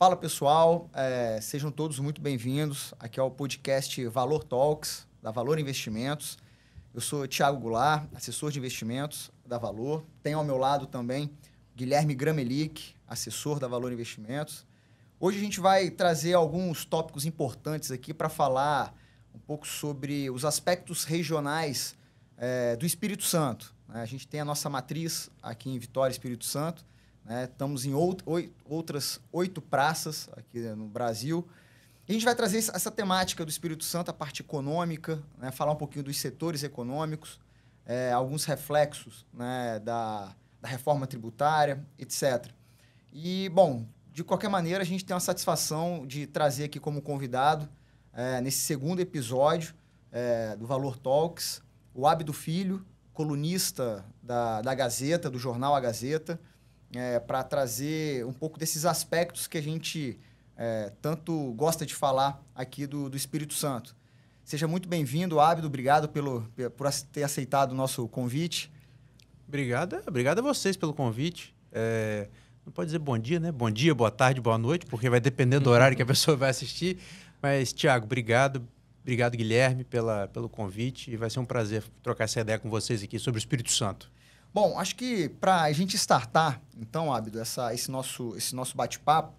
Fala pessoal, sejam todos muito bem-vindos. Aqui é o podcast Valor Talks, da Valor Investimentos. Eu sou Thiago Goulart, assessor de investimentos da Valor. Tenho ao meu lado também Guilherme Gramelic, assessor da Valor Investimentos. Hoje a gente vai trazer alguns tópicos importantes aqui para falar um pouco sobre os aspectos regionais do Espírito Santo. A gente tem a nossa matriz aqui em Vitória, Espírito Santo. Estamos em outras 8 praças aqui no Brasil. E a gente vai trazer essa temática do Espírito Santo, a parte econômica, falar um pouquinho dos setores econômicos, alguns reflexos da reforma tributária, etc. E, bom, de qualquer maneira, a gente tem uma satisfação de trazer aqui como convidado, nesse segundo episódio do Valor Talks, o Ábido Filho, colunista da Gazeta, do jornal A Gazeta, para trazer um pouco desses aspectos que a gente tanto gosta de falar aqui do Espírito Santo. Seja muito bem-vindo, Ábido. Obrigado por ter aceitado o nosso convite. Obrigado a vocês pelo convite. Não pode dizer bom dia, né? Bom dia, boa tarde, boa noite, porque vai depender do horário que a pessoa vai assistir. Mas, Thiago, obrigado. Obrigado, Guilherme, pelo convite. E vai ser um prazer trocar essa ideia com vocês aqui sobre o Espírito Santo. Bom, acho que para a gente startar, então, Ábido, esse nosso bate-papo,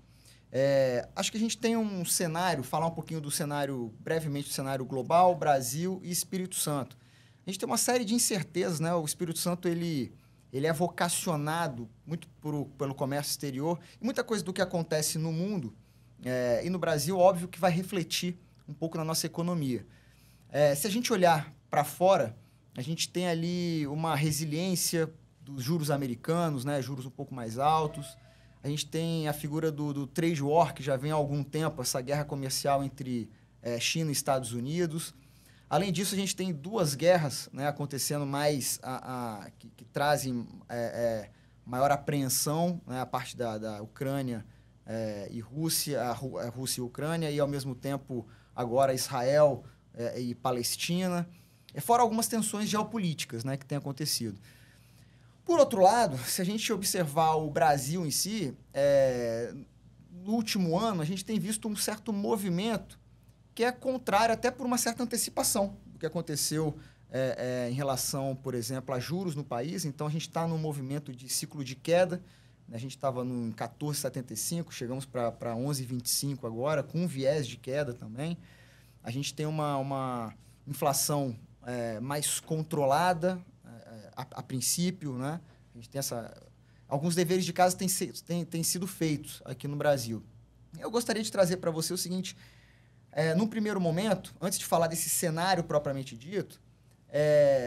acho que a gente tem um cenário, falar um pouquinho do cenário, brevemente, do cenário global, Brasil e Espírito Santo. A gente tem uma série de incertezas, né? O Espírito Santo, ele é vocacionado muito pelo comércio exterior, e muita coisa do que acontece no mundo e no Brasil, óbvio que vai refletir um pouco na nossa economia. Se a gente olhar para fora, a gente tem ali uma resiliência dos juros americanos, né? Juros um pouco mais altos. A gente tem a figura do trade war, que já vem há algum tempo, essa guerra comercial entre China e Estados Unidos. Além disso, a gente tem 2 guerras, né, acontecendo mais que trazem maior apreensão, né, a parte da Ucrânia e Rússia, a Rússia e a Ucrânia, e ao mesmo tempo agora Israel e Palestina. Fora algumas tensões geopolíticas, né, que têm acontecido. Por outro lado, se a gente observar o Brasil em si, no último ano a gente tem visto um certo movimento que é contrário até por uma certa antecipação do que aconteceu em relação, por exemplo, a juros no país. Então, a gente está num movimento de ciclo de queda. A gente estava em 14,75, chegamos para 11,25 agora, com um viés de queda também. A gente tem uma inflação mais controlada, a princípio, né? A gente tem alguns deveres de casa têm sido feitos aqui no Brasil. Eu gostaria de trazer para você o seguinte: num primeiro momento, antes de falar desse cenário propriamente dito,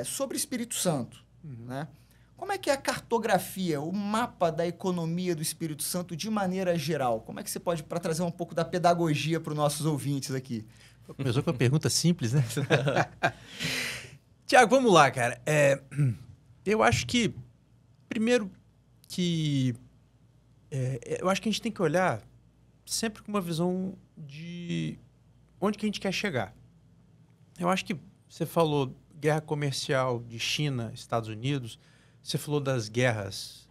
sobre o Espírito Santo, né? Como é que é a cartografia, o mapa da economia do Espírito Santo de maneira geral? Como é que você pode, para trazer um pouco da pedagogia para os nossos ouvintes aqui? Começou com uma pergunta simples, né? Tiago, vamos lá, cara. Eu acho que, primeiro, eu acho que a gente tem que olhar sempre com uma visão de onde que a gente quer chegar. Eu acho que você falou guerra comercial de China, Estados Unidos, você falou das guerras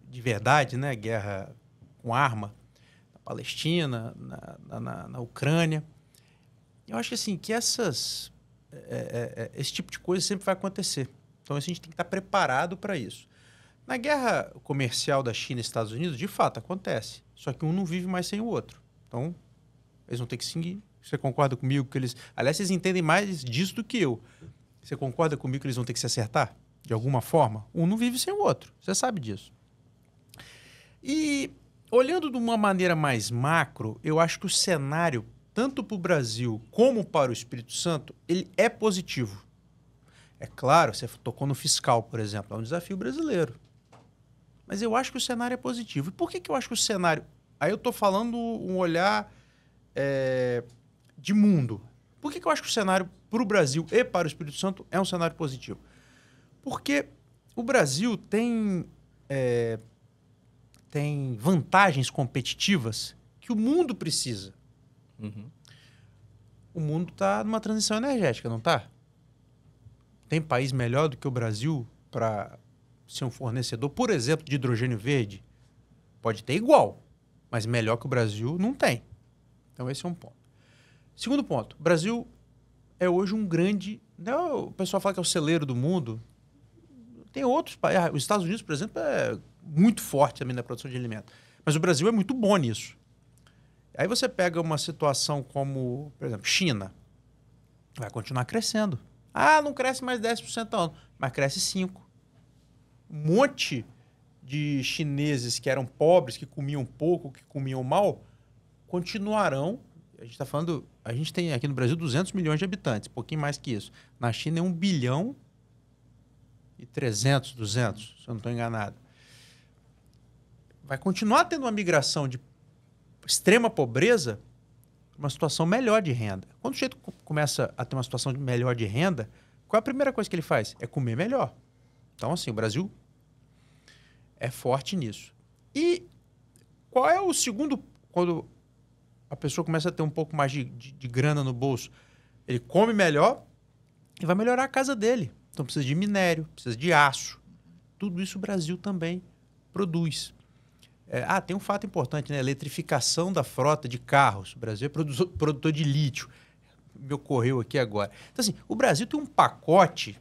de verdade, né? Guerra com arma na Palestina, na Ucrânia. Eu acho que, assim, que esse tipo de coisa sempre vai acontecer. Então, a gente tem que estar preparado para isso. Na guerra comercial da China e Estados Unidos, de fato, acontece. Só que um não vive mais sem o outro. Então, eles vão ter que seguir. Você concorda comigo que eles... Aliás, vocês entendem mais disso do que eu. Você concorda comigo que eles vão ter que se acertar? De alguma forma? Um não vive sem o outro. Você sabe disso. E, olhando de uma maneira mais macro, eu acho que o cenário, tanto para o Brasil como para o Espírito Santo, ele é positivo. É claro, você tocou no fiscal, por exemplo. É um desafio brasileiro. Mas eu acho que o cenário é positivo. E por que eu acho que o cenário... Aí eu estou falando um olhar de mundo. Por que eu acho que o cenário para o Brasil e para o Espírito Santo é um cenário positivo? Porque o Brasil tem vantagens competitivas que o mundo precisa. Uhum. O mundo está numa transição energética, não está? Tem país melhor do que o Brasil para ser um fornecedor, por exemplo, de hidrogênio verde? Pode ter igual, mas melhor que o Brasil não tem. Então, esse é um ponto. Segundo ponto, o Brasil é hoje um grande... Né, o pessoal fala que é o celeiro do mundo. Tem outros países. Os Estados Unidos, por exemplo, é muito forte também na produção de alimentos. Mas o Brasil é muito bom nisso. Aí você pega uma situação como, por exemplo, China. Vai continuar crescendo. Ah, não cresce mais 10% ao ano, mas cresce 5%. Um monte de chineses que eram pobres, que comiam pouco, que comiam mal, continuarão. A gente está falando, a gente tem aqui no Brasil 200 milhões de habitantes, um pouquinho mais que isso. Na China é 1 bilhão e 300, 200, se eu não estou enganado. Vai continuar tendo uma migração de extrema pobreza para uma situação melhor de renda. Quando o sujeito começa a ter uma situação melhor de renda, qual é a primeira coisa que ele faz? É comer melhor. Então, assim, o Brasil é forte nisso. E qual é o segundo... Quando a pessoa começa a ter um pouco mais de grana no bolso, ele come melhor e vai melhorar a casa dele. Então precisa de minério, precisa de aço. Tudo isso o Brasil também produz. Tem um fato importante, né? Eletrificação da frota de carros. O Brasil é produtor de lítio. Me ocorreu aqui agora. Então, assim, o Brasil tem um pacote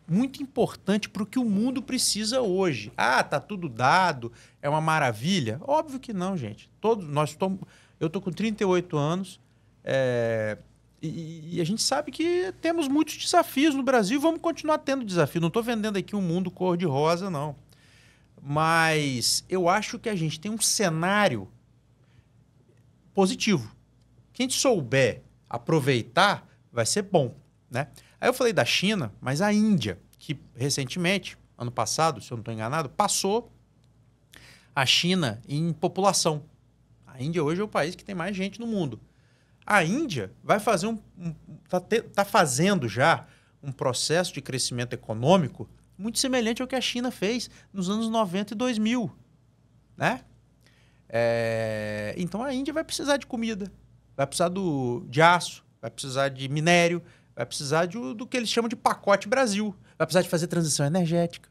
muito importante para o que o mundo precisa hoje. Tá tudo dado, é uma maravilha. Óbvio que não, gente. Eu estou com 38 anos e a gente sabe que temos muitos desafios no Brasil e vamos continuar tendo desafio. Não estou vendendo aqui um mundo cor-de-rosa, não. Mas eu acho que a gente tem um cenário positivo. Quem souber aproveitar, vai ser bom, né? Aí eu falei da China, mas a Índia, que recentemente, ano passado, se eu não estou enganado, passou a China em população. A Índia hoje é o país que tem mais gente no mundo. A Índia vai fazer tá fazendo já um processo de crescimento econômico muito semelhante ao que a China fez nos anos 90 e 2000. Né? Então a Índia vai precisar de comida, vai precisar de aço, vai precisar de minério, vai precisar do que eles chamam de pacote Brasil, vai precisar de fazer transição energética.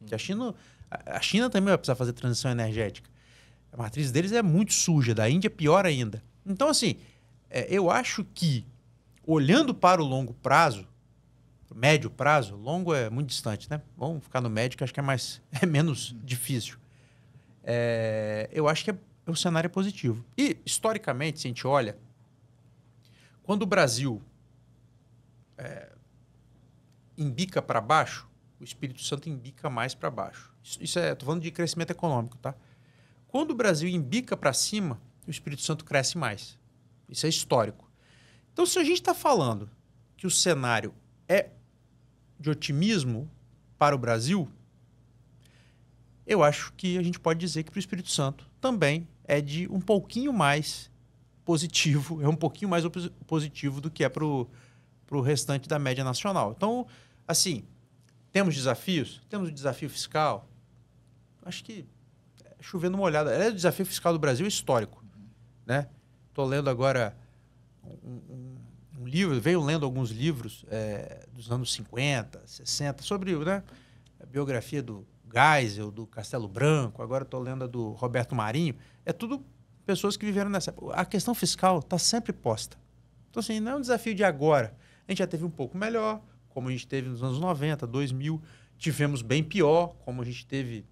Que a China também vai precisar fazer transição energética. A matriz deles é muito suja, da Índia pior ainda. Então, assim, eu acho que, olhando para o longo prazo, médio prazo, longo é muito distante, né? Vamos ficar no médio, que acho que é menos difícil. Eu acho que o cenário é positivo. E, historicamente, se a gente olha, quando o Brasil embica para baixo, o Espírito Santo embica mais para baixo. Estou falando de crescimento econômico, tá? Quando o Brasil embica para cima, o Espírito Santo cresce mais. Isso é histórico. Então, se a gente está falando que o cenário é de otimismo para o Brasil, eu acho que a gente pode dizer que para o Espírito Santo também é de um pouquinho mais positivo, é um pouquinho mais positivo do que é para o restante da média nacional. Então, assim, temos desafios? Temos o desafio fiscal? Acho que chovendo uma olhada. O desafio fiscal do Brasil é histórico. Né? Estou lendo agora um livro, venho lendo alguns livros dos anos 50, 60, sobre a biografia do Geisel, do Castelo Branco, agora estou lendo a do Roberto Marinho. É tudo pessoas que viveram nessa época. A questão fiscal está sempre posta. Então, assim, não é um desafio de agora. A gente já teve um pouco melhor, como a gente teve nos anos 90, 2000. Tivemos bem pior, como a gente teve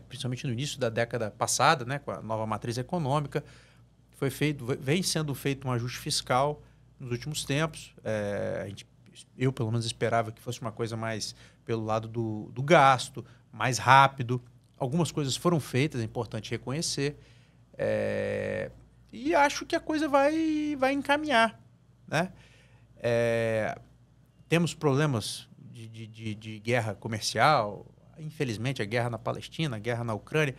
principalmente no início da década passada, né, com a nova matriz econômica. Vem sendo feito um ajuste fiscal nos últimos tempos. Eu, pelo menos, esperava que fosse uma coisa mais pelo lado do gasto, mais rápido. Algumas coisas foram feitas, é importante reconhecer. E acho que a coisa vai encaminhar. Né? Temos problemas de guerra comercial, infelizmente, a guerra na Palestina, a guerra na Ucrânia.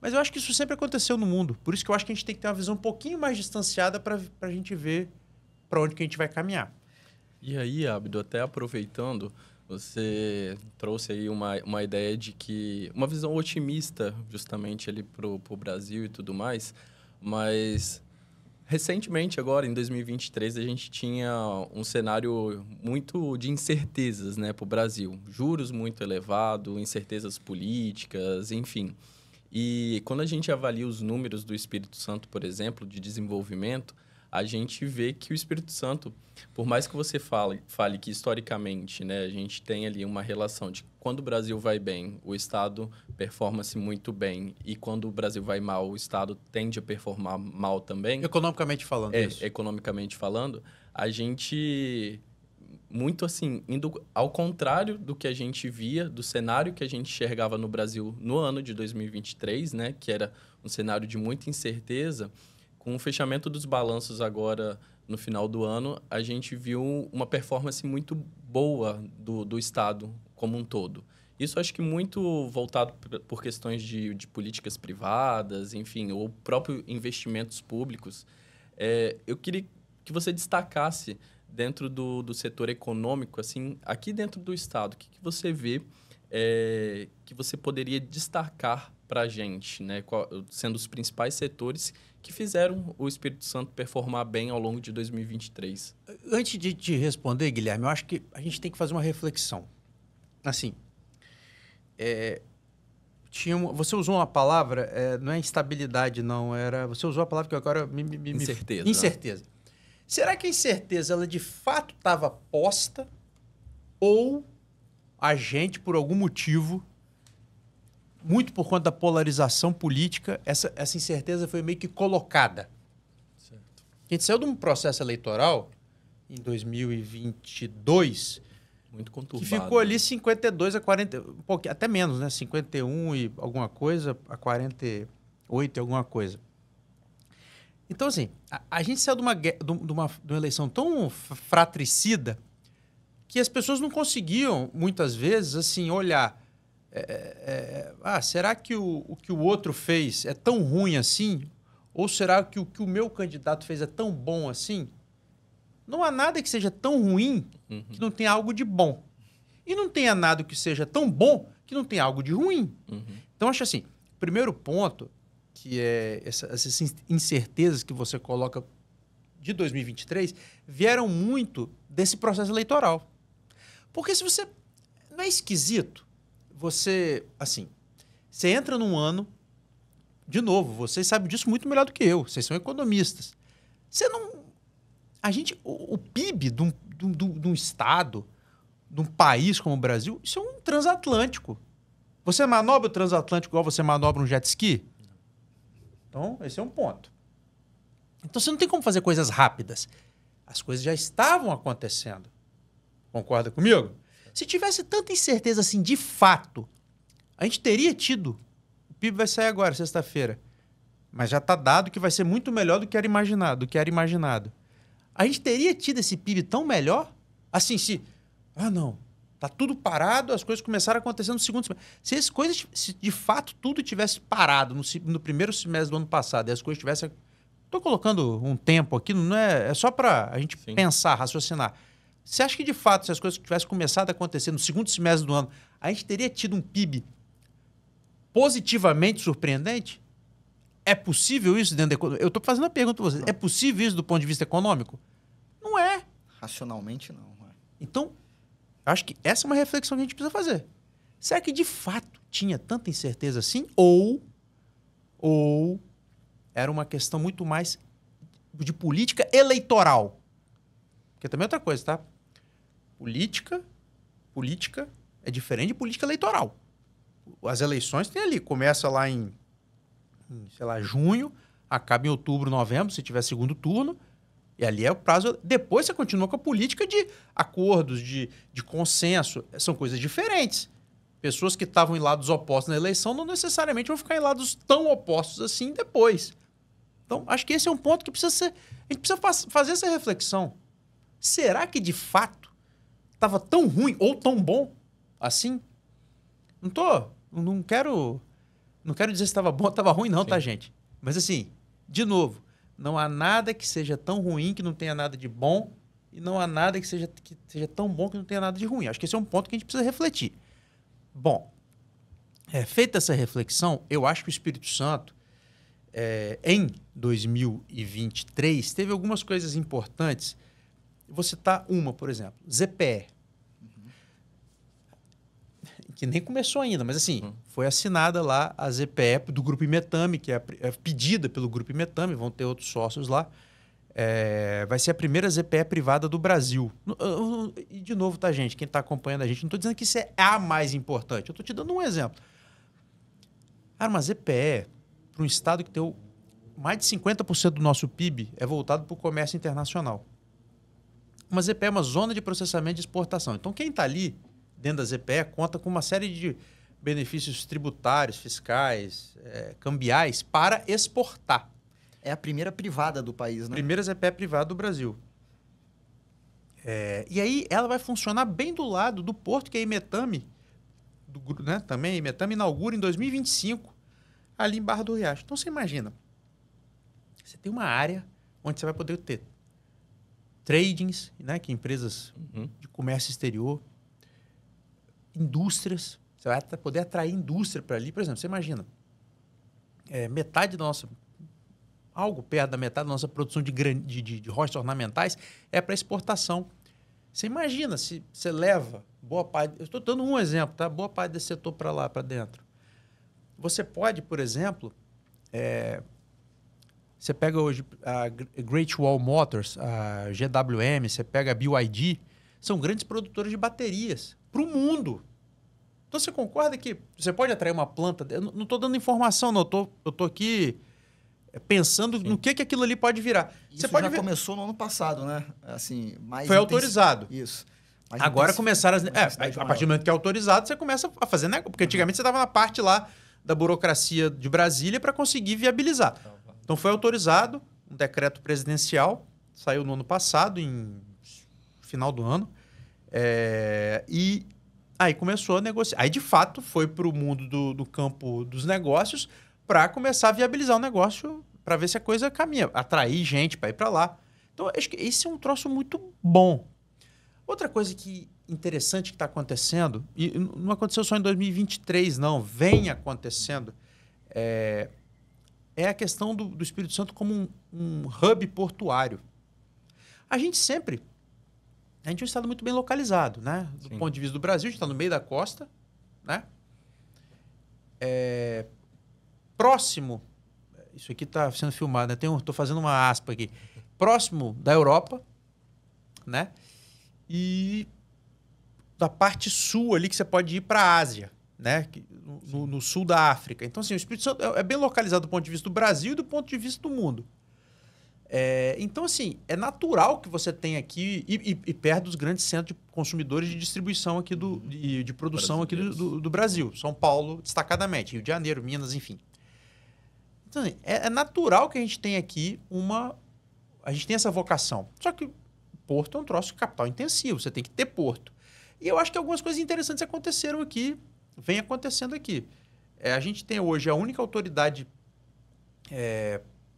Mas eu acho que isso sempre aconteceu no mundo. Por isso que eu acho que a gente tem que ter uma visão um pouquinho mais distanciada para a gente ver para onde que a gente vai caminhar. E aí, Abdo, até aproveitando, você trouxe aí uma ideia de que... Uma visão otimista, justamente, ali para o Brasil e tudo mais. Mas, recentemente, agora, em 2023, a gente tinha um cenário muito de incertezas, né, para o Brasil. Juros muito elevados, incertezas políticas, enfim. E quando a gente avalia os números do Espírito Santo, por exemplo, de desenvolvimento, a gente vê que o Espírito Santo, por mais que você fale que historicamente, né, a gente tem ali uma relação de quando o Brasil vai bem, o Estado performa-se muito bem, e quando o Brasil vai mal, o Estado tende a performar mal também. Economicamente falando, isso. Economicamente falando, a gente, muito assim, indo ao contrário do que a gente via, do cenário que a gente enxergava no Brasil no ano de 2023, né, que era um cenário de muita incerteza. Com o fechamento dos balanços agora, no final do ano, a gente viu uma performance muito boa do Estado como um todo. Isso acho que muito voltado por questões de políticas privadas, enfim, ou próprio investimentos públicos. Eu queria que você destacasse dentro do setor econômico, assim, aqui dentro do Estado, o que você vê que você poderia destacar para a gente, né? Sendo os principais setores que fizeram o Espírito Santo performar bem ao longo de 2023. Antes de te responder, Guilherme, eu acho que a gente tem que fazer uma reflexão. Assim, você usou uma palavra, não é instabilidade, não, você usou a palavra que agora Incerteza. Incerteza. Será que a incerteza, ela de fato estava posta ou a gente, por algum motivo, muito por conta da polarização política, essa incerteza foi meio que colocada? Certo. A gente saiu de um processo eleitoral em 2022 muito conturbado, que ficou ali 52 a 40, um pouquinho, até menos, né? 51 e alguma coisa a 48 e alguma coisa. Então, assim, a gente saiu de uma eleição tão fratricida que as pessoas não conseguiam, muitas vezes, assim, olhar... será que o que o outro fez é tão ruim assim? Ou será que o meu candidato fez é tão bom assim? Não há nada que seja tão ruim que não tenha algo de bom. E não tenha nada que seja tão bom que não tenha algo de ruim. Então, acho assim, o primeiro ponto, que é essas incertezas que você coloca de 2023, vieram muito desse processo eleitoral. Porque se você... Não é esquisito? Você entra num ano, de novo, vocês sabem disso muito melhor do que eu, vocês são economistas. O PIB de um estado, de um país como o Brasil, isso é um transatlântico. Você manobra o transatlântico igual você manobra um jet ski? Então, esse é um ponto. Então, você não tem como fazer coisas rápidas. As coisas já estavam acontecendo. Concorda comigo? Se tivesse tanta incerteza assim, de fato, a gente teria tido. O PIB vai sair agora, sexta-feira. Mas já está dado que vai ser muito melhor do que era imaginado. A gente teria tido esse PIB tão melhor? Assim, não, está tudo parado, as coisas começaram a acontecer no segundo semestre. Se de fato tudo tivesse parado no primeiro semestre do ano passado e as coisas tivessem... Estou colocando um tempo aqui, não é só para a gente pensar, raciocinar. Você acha que, de fato, se as coisas tivessem começado a acontecer no segundo semestre do ano, a gente teria tido um PIB positivamente surpreendente? É possível isso dentro da economia? Eu estou fazendo a pergunta para vocês. É possível isso do ponto de vista econômico? Não é. Racionalmente, não. Então, acho que essa é uma reflexão que a gente precisa fazer. Será que, de fato, tinha tanta incerteza assim? Ou era uma questão muito mais de política eleitoral? Porque também é outra coisa, tá? Política é diferente de política eleitoral. As eleições tem ali, começa lá em junho, acaba em outubro, novembro, se tiver segundo turno, e ali é o prazo. Depois você continua com a política de acordos, de consenso. São coisas diferentes. Pessoas que estavam em lados opostos na eleição não necessariamente vão ficar em lados tão opostos assim depois. Então, acho que esse é um ponto que precisa ser... A gente precisa fazer essa reflexão. Será que, de fato, estava tão ruim ou tão bom assim? Não quero dizer se estava bom ou estava ruim, não, tá, gente? Mas, assim, de novo, não há nada que seja tão ruim que não tenha nada de bom e não há nada que seja tão bom que não tenha nada de ruim. Acho que esse é um ponto que a gente precisa refletir. Bom, feita essa reflexão, eu acho que o Espírito Santo, em 2023, teve algumas coisas importantes. Vou citar uma, por exemplo, ZPE. que nem começou ainda, mas assim, foi assinada lá a ZPE do Grupo Imetame, que é pedida pelo Grupo Imetame, vão ter outros sócios lá. Vai ser a primeira ZPE privada do Brasil. E de novo, tá, gente? Quem está acompanhando a gente, não estou dizendo que isso é a mais importante. Eu estou te dando um exemplo. Uma ZPE, para um estado que tem mais de 50% do nosso PIB, é voltado para o comércio internacional. Uma ZPE é uma zona de processamento de exportação. Então, quem está ali, dentro da ZPE, conta com uma série de benefícios tributários, fiscais, cambiais, para exportar. É a primeira privada do país, né? Primeira ZPE privada do Brasil. E aí ela vai funcionar bem do lado do porto que a Imetame, né, também a Imetame inaugura em 2025, ali em Barra do Riacho. Então você imagina, você tem uma área onde você vai poder ter tradings, né, que empresas de comércio exterior, indústrias, você vai poder atrair indústria para ali. Por exemplo, você imagina, metade da nossa... algo perto da metade da nossa produção de rochas ornamentais é para exportação. Você imagina se você leva boa parte... Eu estou dando um exemplo, tá? Boa parte desse setor para lá, para dentro. Você pode, por exemplo... você pega hoje a Great Wall Motors, a GWM, você pega a BYD, são grandes produtores de baterias para o mundo. Então você concorda que você pode atrair uma planta... Eu não estou dando informação, não. Eu estou aqui... pensando no que aquilo ali pode virar. Isso já começou no ano passado, né? Assim, foi autorizado. Isso. Agora começaram a partir do momento que é autorizado, você começa a fazer negócio. Porque antigamente você estava na parte lá da burocracia de Brasília para conseguir viabilizar. Então foi autorizado um decreto presidencial, saiu no ano passado, em final do ano. E aí começou a negociar. Aí, de fato, foi para o mundo do campo dos negócios para começar a viabilizar o negócio, para ver se a coisa caminha, atrair gente para ir para lá. Então, acho que esse é um troço muito bom. Outra coisa interessante que está acontecendo, e não aconteceu só em 2023, não, vem acontecendo, é a questão do Espírito Santo como um hub portuário. A gente é um estado muito bem localizado, né? Do ponto de vista do Brasil, a gente está no meio da costa, né? Próximo, isso aqui está sendo filmado, né? Estou fazendo uma aspa aqui, próximo da Europa, né? E da parte sul ali que você pode ir para a Ásia, né? No sul da África. Então, assim, o Espírito Santo é bem localizado do ponto de vista do Brasil e do ponto de vista do mundo. Então, assim, é natural que você tenha aqui, e perto dos grandes centros de consumidores de distribuição aqui de produção aqui do Brasil. São Paulo, destacadamente, Rio de Janeiro, Minas, enfim. Então, é natural que a gente tenha aqui a gente tem essa vocação. Só que porto é um troço de capital intensivo, você tem que ter porto. E eu acho que algumas coisas interessantes aconteceram aqui, vem acontecendo aqui. A gente tem hoje a única autoridade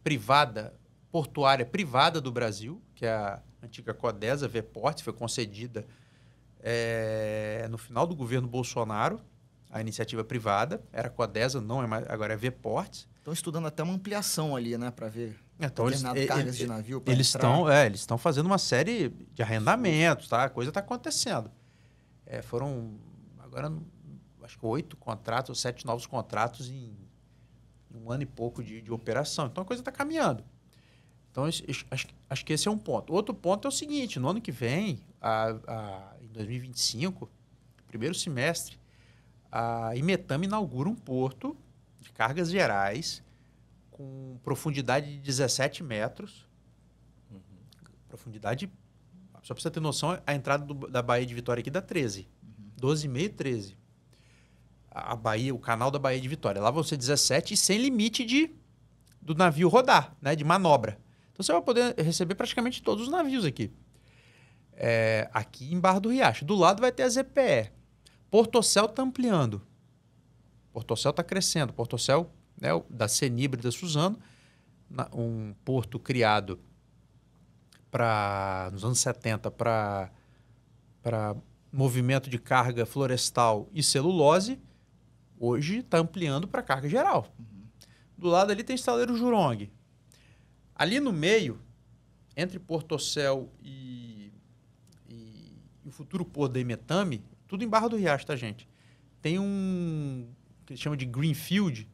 privada, portuária privada do Brasil, que é a antiga Codesa, Vports, foi concedida no final do governo Bolsonaro, a iniciativa privada, era Codesa, não é mais, agora é Vports. Estão estudando até uma ampliação ali, né, para ver então, determinadas cargas de navio. Eles estão fazendo uma série de arrendamentos, tá? A coisa está acontecendo. Foram, agora, acho que 8 contratos ou 7 novos contratos em um ano e pouco de operação. Então, a coisa está caminhando. Então, acho que esse é um ponto. Outro ponto é o seguinte, no ano que vem, em 2025, primeiro semestre, a Imetame inaugura um porto de cargas gerais com profundidade de 17 metros. Profundidade, só para você ter noção, a entrada da Baía de Vitória aqui dá 13. 12,5 e 13. A Baía, o canal da Baía de Vitória. Lá vão ser 17 e sem limite do navio rodar, né, de manobra. Então, você vai poder receber praticamente todos os navios aqui. Aqui em Barra do Riacho. Do lado vai ter a ZPE. Portocel está ampliando. Portocel está crescendo. Portocel, né, da Senibre da Suzano, um porto criado nos anos 70 para movimento de carga florestal e celulose, hoje está ampliando para carga geral. Do lado ali tem o estaleiro Jurong. Ali no meio, entre Portocel e o futuro porto da Imetame, tudo em Barra do Riacho, tá, gente? tem um que chama de Greenfield,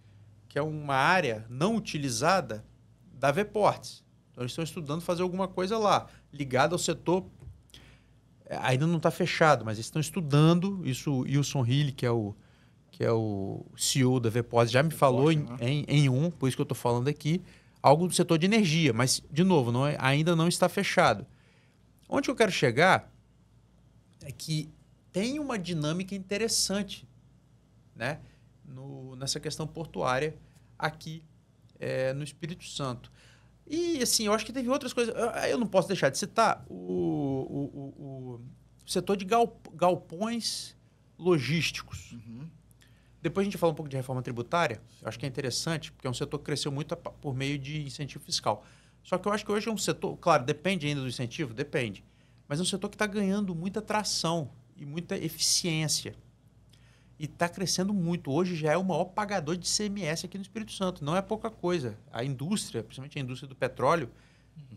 que é uma área não utilizada da Vports. Então, eles estão estudando fazer alguma coisa lá, ligada ao setor. Ainda não está fechado, mas eles estão estudando. Isso o Wilson Hill, que é o CEO da Vports, já me falou por isso que eu estou falando aqui, algo do setor de energia. Mas, de novo, ainda não está fechado. Onde eu quero chegar é que tem uma dinâmica interessante, né, nessa questão portuária aqui no Espírito Santo. E, assim, eu acho que teve outras coisas. Eu não posso deixar de citar o setor de galpões logísticos. Uhum. Depois a gente fala um pouco de reforma tributária. Eu acho que é interessante, porque é um setor que cresceu muito por meio de incentivo fiscal. Só que eu acho que hoje é um setor... Claro, depende ainda do incentivo? Depende. Mas é um setor que está ganhando muita tração e muita eficiência. E está crescendo muito. Hoje já é o maior pagador de ICMS aqui no Espírito Santo. Não é pouca coisa. A indústria, principalmente a indústria do petróleo,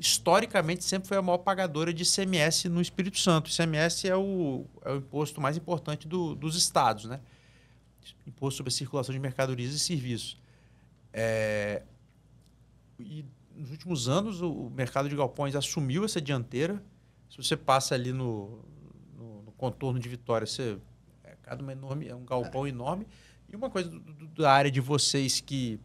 historicamente sempre foi a maior pagadora de ICMS no Espírito Santo. O ICMS é o imposto mais importante dos estados, né? Imposto sobre a circulação de mercadorias e serviços. E nos últimos anos o mercado de galpões assumiu essa dianteira. Se você passa ali no contorno de Vitória, é um galpão enorme. E uma coisa da área de vocês que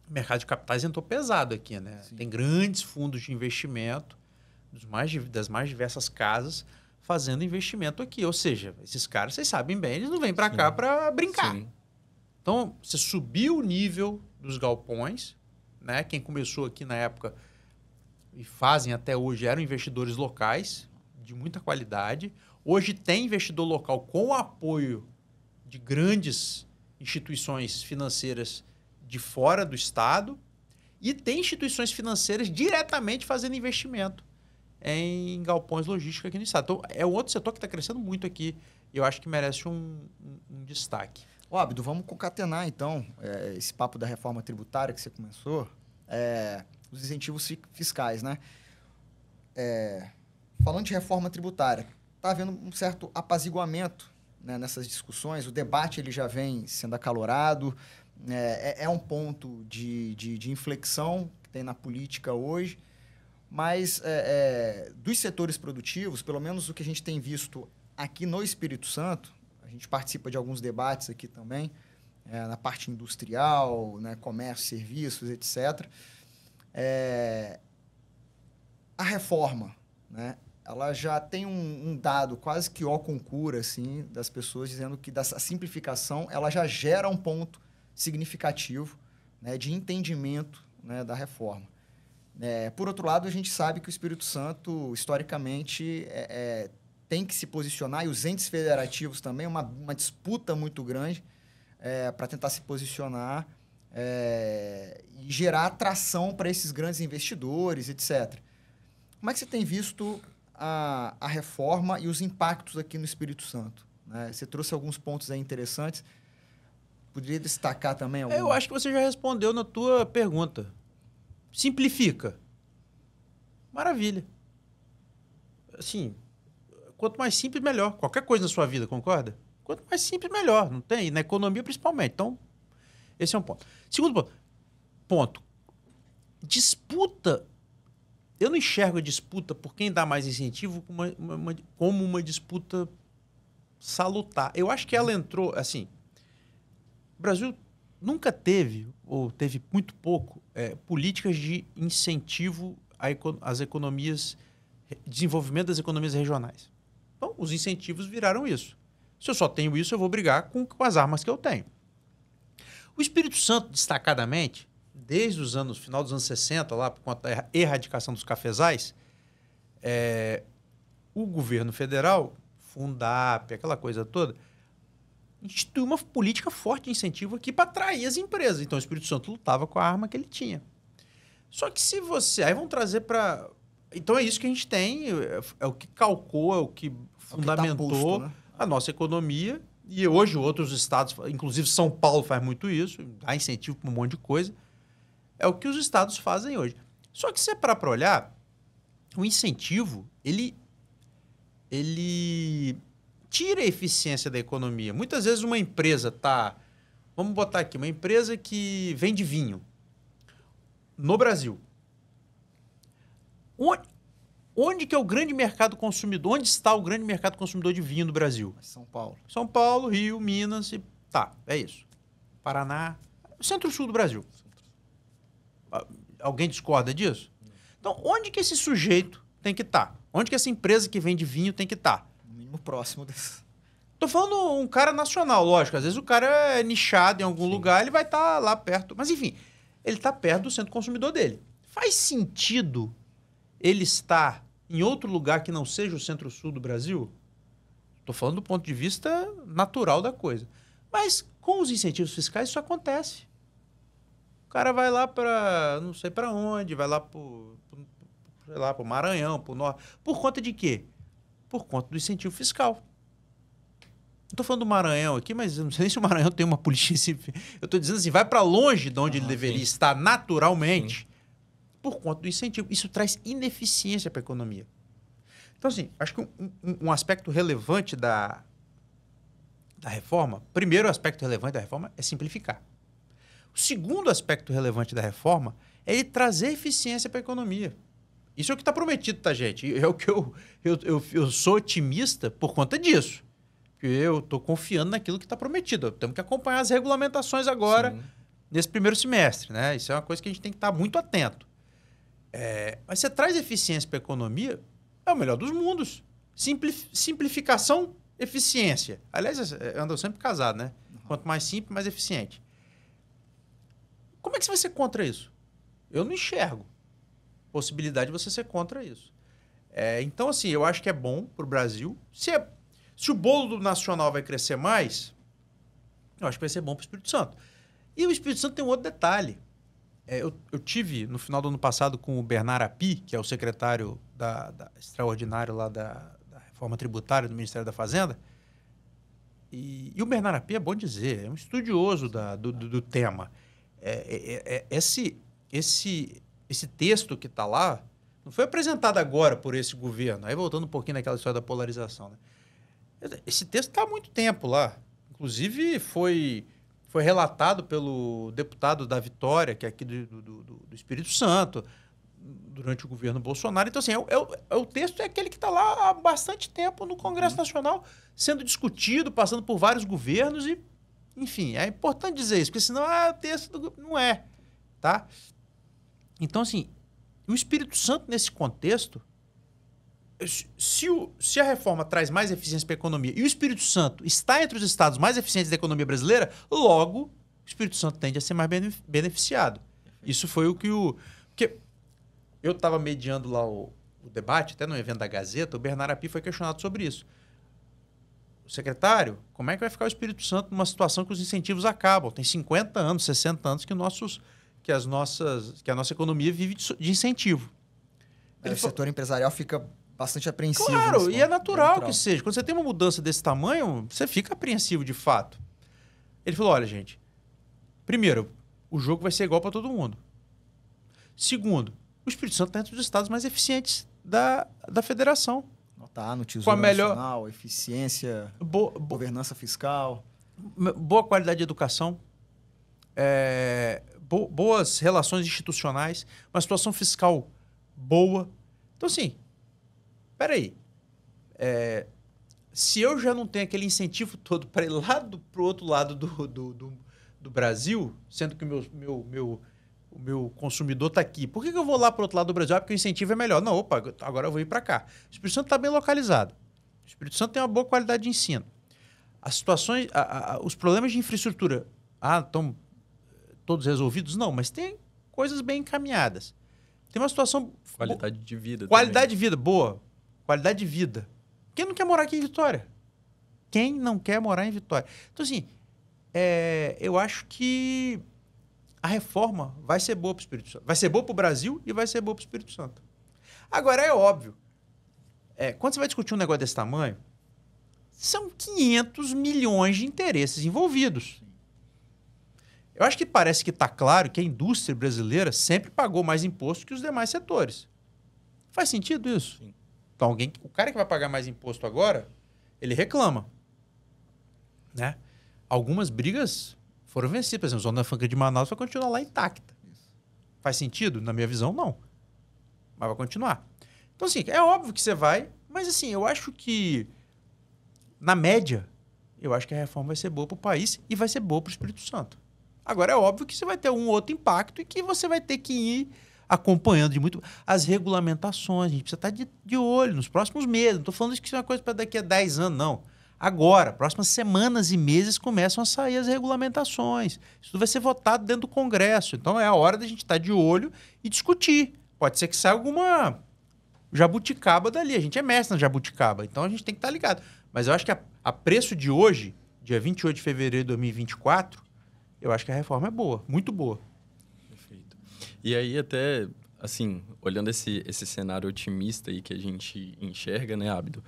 o mercado de capitais entrou pesado aqui, né? Sim. Tem grandes fundos de investimento das mais diversas casas fazendo investimento aqui. Ou seja, esses caras, vocês sabem bem, eles não vêm para cá para brincar. Sim. Então, você subiu o nível dos galpões, né? Quem começou aqui na época e fazem até hoje eram investidores locais de muita qualidade. Hoje tem investidor local com o apoio de grandes instituições financeiras de fora do estado e tem instituições financeiras diretamente fazendo investimento em galpões logísticos aqui no estado. Então, é um outro setor que está crescendo muito aqui e eu acho que merece um destaque. Abdo, vamos concatenar, então, esse papo da reforma tributária que você começou, os incentivos fiscais, né? Falando de reforma tributária, está havendo um certo apaziguamento, né, nessas discussões, o debate ele já vem sendo acalorado, é um ponto de inflexão que tem na política hoje, mas dos setores produtivos, pelo menos o que a gente tem visto aqui no Espírito Santo, a gente participa de alguns debates aqui também, na parte industrial, né, comércio, serviços, etc. A reforma, né, ela já tem um dado quase que ó concura, assim, das pessoas dizendo que a simplificação ela já gera um ponto significativo, né, de entendimento, né, da reforma. Por outro lado, a gente sabe que o Espírito Santo, historicamente, tem que se posicionar, e os entes federativos também, uma disputa muito grande para tentar se posicionar e gerar atração para esses grandes investidores, etc. Como é que você tem visto a reforma e os impactos aqui no Espírito Santo, né? Você trouxe alguns pontos aí interessantes. Poderia destacar também algum? Eu acho que você já respondeu na tua pergunta. Simplifica. Maravilha. Assim, quanto mais simples, melhor. Qualquer coisa na sua vida, concorda? Quanto mais simples, melhor. Não tem? Na economia, principalmente. Então, esse é um ponto. Segundo ponto. Disputa. Eu não enxergo a disputa por quem dá mais incentivo como uma disputa salutar. Eu acho que ela entrou, assim... O Brasil nunca teve, ou teve muito pouco, políticas de incentivo às economias, desenvolvimento das economias regionais. Então, os incentivos viraram isso. Se eu só tenho isso, eu vou brigar com as armas que eu tenho. O Espírito Santo, destacadamente, desde final dos anos 60, lá por conta da erradicação dos cafezais, o governo federal, Fundap, aquela coisa toda, instituiu uma política forte de incentivo aqui para atrair as empresas. Então, o Espírito Santo lutava com a arma que ele tinha. Só que se você... Aí vão trazer para... Então, é isso que a gente tem, é o que calcou, é o que fundamentou posto, né? a nossa economia. E hoje, outros estados, inclusive São Paulo faz muito isso, dá incentivo para um monte de coisa. É o que os estados fazem hoje. Só que se é para olhar, o incentivo, ele tira a eficiência da economia. Muitas vezes uma empresa está... Vamos botar aqui, uma empresa que vende vinho no Brasil. Onde que é o grande mercado consumidor? Onde está o grande mercado consumidor de vinho no Brasil? São Paulo. São Paulo, Rio, Minas e... Tá, é isso. Paraná, centro-sul do Brasil. Alguém discorda disso? Então, onde que esse sujeito tem que estar? Onde que essa empresa que vende vinho tem que estar? No mínimo próximo desse. Tô falando um cara nacional, lógico. Às vezes o cara é nichado em algum lugar, ele vai estar lá perto. Mas, enfim, ele está perto do centro consumidor dele. Faz sentido ele estar em outro lugar que não seja o centro-sul do Brasil? Tô falando do ponto de vista natural da coisa. Mas com os incentivos fiscais isso acontece. O cara vai lá para não sei para onde, vai lá para o Maranhão, para o Norte. Por conta de quê? Por conta do incentivo fiscal. Não estou falando do Maranhão aqui, mas eu não sei nem se o Maranhão tem uma política. Eu estou dizendo assim, vai para longe de onde ele deveria estar naturalmente, por conta do incentivo. Isso traz ineficiência para a economia. Então, assim, acho que um aspecto relevante da reforma, primeiro aspecto relevante da reforma é simplificar. O segundo aspecto relevante da reforma é ele trazer eficiência para a economia. Isso é o que está prometido, tá, gente? É o que eu sou otimista por conta disso. Porque eu estou confiando naquilo que está prometido. Temos que acompanhar as regulamentações agora, nesse primeiro semestre, né? Isso é uma coisa que a gente tem que estar muito atento. Mas você traz eficiência para a economia, é o melhor dos mundos. Simplificação, eficiência. Aliás, andam sempre casados, né? Quanto mais simples, mais eficiente. Como é que você vai ser contra isso? Eu não enxergo possibilidade de você ser contra isso. Então, assim, eu acho que é bom para o Brasil. Se o bolo nacional vai crescer mais, eu acho que vai ser bom para o Espírito Santo. E o Espírito Santo tem um outro detalhe. Eu tive, no final do ano passado, com o Bernard Api, que é o secretário extraordinário lá da reforma tributária do Ministério da Fazenda. E o Bernard Api, é bom dizer, é um estudioso do tema. Esse texto que está lá não foi apresentado agora por esse governo. Aí voltando um pouquinho naquela história da polarização, né? Esse texto está há muito tempo lá. Inclusive, foi relatado pelo deputado da Vitória, que é aqui do Espírito Santo, durante o governo Bolsonaro. Então, assim, o texto é aquele que está lá há bastante tempo no Congresso Nacional, sendo discutido, passando por vários governos e, enfim, é importante dizer isso, porque senão o texto não é, tá? Então, assim, o Espírito Santo, nesse contexto, se a reforma traz mais eficiência para a economia e o Espírito Santo está entre os estados mais eficientes da economia brasileira, logo, o Espírito Santo tende a ser mais beneficiado. Isso foi o que Porque eu estava mediando lá o debate, até no evento da Gazeta, o Bernard Api foi questionado sobre isso. O secretário, como é que vai ficar o Espírito Santo numa situação que os incentivos acabam? Tem 50 anos, 60 anos que a nossa economia vive de incentivo. O setor empresarial fica bastante apreensivo. Claro, e é natural que seja. Quando você tem uma mudança desse tamanho, você fica apreensivo de fato. Ele falou, olha, gente, primeiro, o jogo vai ser igual para todo mundo. Segundo, o Espírito Santo está entre os estados mais eficientes da federação. Tá no Tesouro Nacional, eficiência, governança fiscal. Boa qualidade de educação, boas relações institucionais, uma situação fiscal boa. Então, assim, peraí. Se eu já não tenho aquele incentivo todo para ir lá para o outro lado do Brasil, sendo que o meu consumidor está aqui, por que eu vou lá para o outro lado do Brasil? Porque o incentivo é melhor. Não, opa, agora eu vou ir para cá. O Espírito Santo está bem localizado. O Espírito Santo tem uma boa qualidade de ensino. As situações, os problemas de infraestrutura, estão todos resolvidos? Não, mas tem coisas bem encaminhadas. Tem uma situação... Qualidade de vida. Qualidade de vida, boa. Qualidade de vida. Quem não quer morar aqui em Vitória? Quem não quer morar em Vitória? Então, assim, eu acho que a reforma vai ser boa para o Espírito Santo. Vai ser boa para o Brasil e vai ser boa para o Espírito Santo. Agora, é óbvio. Quando você vai discutir um negócio desse tamanho, são 500 milhões de interesses envolvidos. Eu acho que parece que está claro que a indústria brasileira sempre pagou mais imposto que os demais setores. Faz sentido isso? Sim. Então, o cara que vai pagar mais imposto agora ele reclama. Né? Algumas brigas foram vencidas. Por exemplo, a Zona Franca de Manaus vai continuar lá intacta. Faz sentido? Na minha visão, não. Mas vai continuar. Então, assim, é óbvio que você vai, mas, assim, eu acho que, na média, eu acho que a reforma vai ser boa para o país e vai ser boa para o Espírito Santo. Agora, é óbvio que você vai ter um outro impacto e que você vai ter que ir acompanhando de muito as regulamentações. A gente precisa estar de olho nos próximos meses. Não estou falando que isso é uma coisa para daqui a 10 anos, não. Agora, próximas semanas e meses começam a sair as regulamentações. Isso vai ser votado dentro do Congresso. Então, é a hora da gente estar de olho e discutir. Pode ser que saia alguma jabuticaba dali. A gente é mestre na jabuticaba, então a gente tem que estar ligado. Mas eu acho que a preço de hoje, dia 28 de fevereiro de 2024, eu acho que a reforma é boa, muito boa. Perfeito. E aí até, assim, olhando esse cenário otimista aí que a gente enxerga, né, Abdo?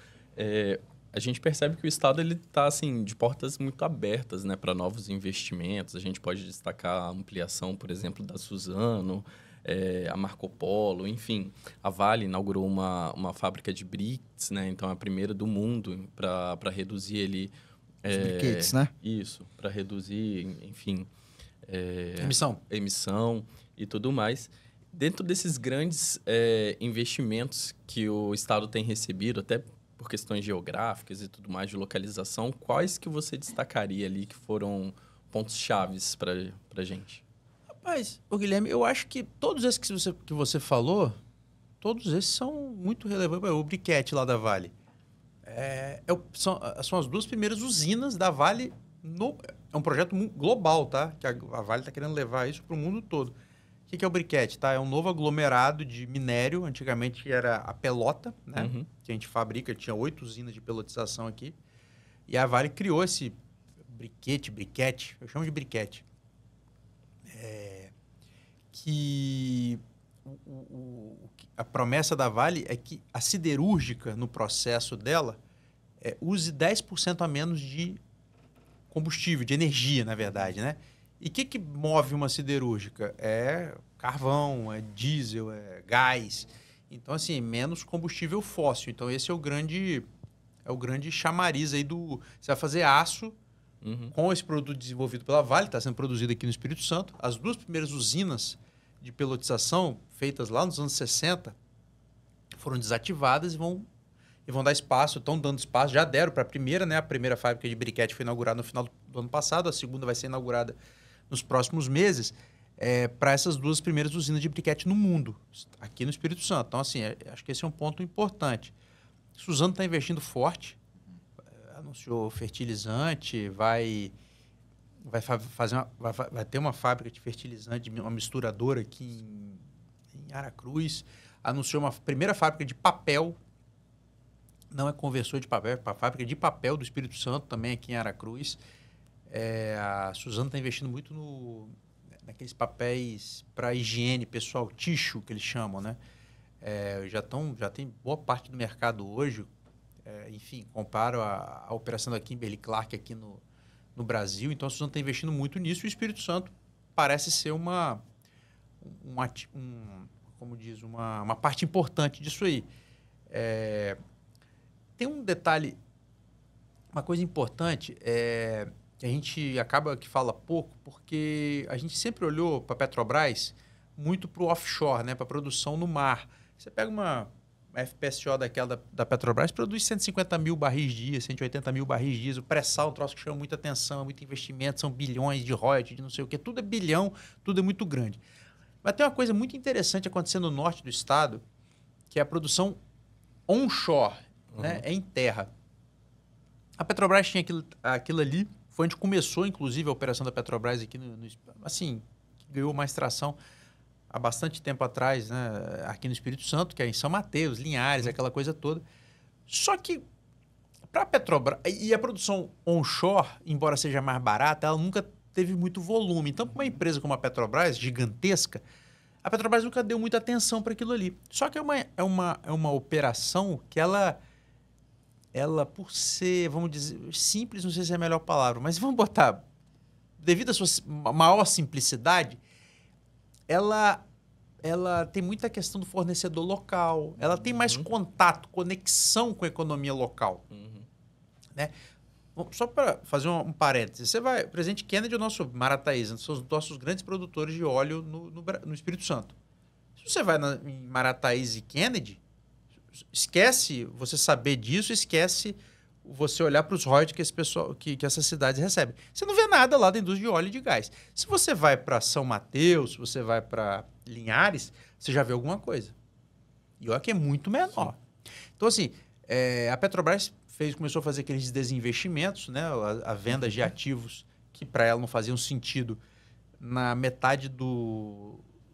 A gente percebe que o Estado está assim, de portas muito abertas, né, para novos investimentos. A gente pode destacar a ampliação, por exemplo, da Suzano, a Marco Polo, enfim. A Vale inaugurou uma fábrica de bricks, né? Então, é a primeira do mundo para reduzir ali... Os briquetes, né? Isso, para reduzir, enfim... Emissão e tudo mais. Dentro desses grandes investimentos que o Estado tem recebido, até por questões geográficas e tudo mais, de localização, quais que você destacaria ali que foram pontos chaves para a gente? Rapaz, Guilherme, eu acho que todos esses que você falou, todos esses são muito relevantes. O briquete lá da Vale. São as duas primeiras usinas da Vale. É um projeto global, tá? Que a Vale está querendo levar isso para o mundo todo. O que é o briquete? Tá? É um novo aglomerado de minério. Antigamente era a pelota, né? Uhum. Que a gente fabrica. Tinha 8 usinas de pelotização aqui. E a Vale criou esse briquete. Eu chamo de briquete. Que a promessa da Vale é que a siderúrgica, no processo dela, use 10% a menos de combustível, de energia, na verdade, né? E o que move uma siderúrgica? É carvão, é diesel, é gás. Então, assim, menos combustível fóssil. Então, esse é o grande chamariz aí do... Você vai fazer aço com esse produto desenvolvido pela Vale, está sendo produzido aqui no Espírito Santo. As duas primeiras usinas de pelotização, feitas lá nos anos 60, foram desativadas e vão dar espaço, estão dando espaço, já deram para a primeira, né? A primeira fábrica de briquete foi inaugurada no final do ano passado, a segunda vai ser inaugurada nos próximos meses, para essas duas primeiras usinas de briquete no mundo, aqui no Espírito Santo. Então, assim, acho que esse é um ponto importante. Suzano está investindo forte, anunciou fertilizante, vai ter uma fábrica de fertilizante, uma misturadora aqui em Aracruz, anunciou uma primeira fábrica de papel, não é conversor de papel, é a fábrica de papel do Espírito Santo, também aqui em Aracruz. A Suzano está investindo muito naqueles papéis para higiene pessoal, tissue, que eles chamam, né? Já tem boa parte do mercado hoje, enfim, comparo a operação da Kimberly-Clark aqui no Brasil, então a Suzano está investindo muito nisso e o Espírito Santo parece ser uma parte importante disso aí. Tem um detalhe, uma coisa importante, que a gente acaba que fala pouco, porque a gente sempre olhou para a Petrobras muito para o offshore, né, para a produção no mar. Você pega uma FPSO daquela da Petrobras, produz 150 mil barris dia, 180 mil barris dia. O pré-sal é um troço que chama muita atenção, muito investimento, são bilhões de royalties, de não sei o quê. Tudo é bilhão, tudo é muito grande. Mas tem uma coisa muito interessante acontecendo no norte do estado, que é a produção onshore, né? É em terra. A Petrobras tinha aquilo ali, foi onde começou, inclusive, a operação da Petrobras aqui, assim, que ganhou mais tração há bastante tempo atrás, né, aqui no Espírito Santo, que é em São Mateus, Linhares, aquela coisa toda. Só que, para a Petrobras, e a produção onshore, embora seja mais barata, ela nunca teve muito volume. Então, para uma empresa como a Petrobras, gigantesca, a Petrobras nunca deu muita atenção para aquilo ali. Só que é uma operação que ela, por ser, vamos dizer, simples, não sei se é a melhor palavra, mas vamos botar, devido à sua maior simplicidade, ela tem muita questão do fornecedor local, ela tem mais contato, conexão com a economia local. né? Bom, só para fazer um parênteses, o Presidente Kennedy é o nosso Marataízes, são os nossos grandes produtores de óleo no Espírito Santo. Se você vai em Marataízes e Kennedy, esquece você saber disso, esquece você olhar para os royalties que essas cidades recebem. Você não vê nada lá da indústria de óleo e de gás. Se você vai para São Mateus, se você vai para Linhares, você já vê alguma coisa. E olha que é muito menor. Então, assim, a Petrobras começou a fazer aqueles desinvestimentos, né? A venda de ativos que para ela não faziam sentido na metade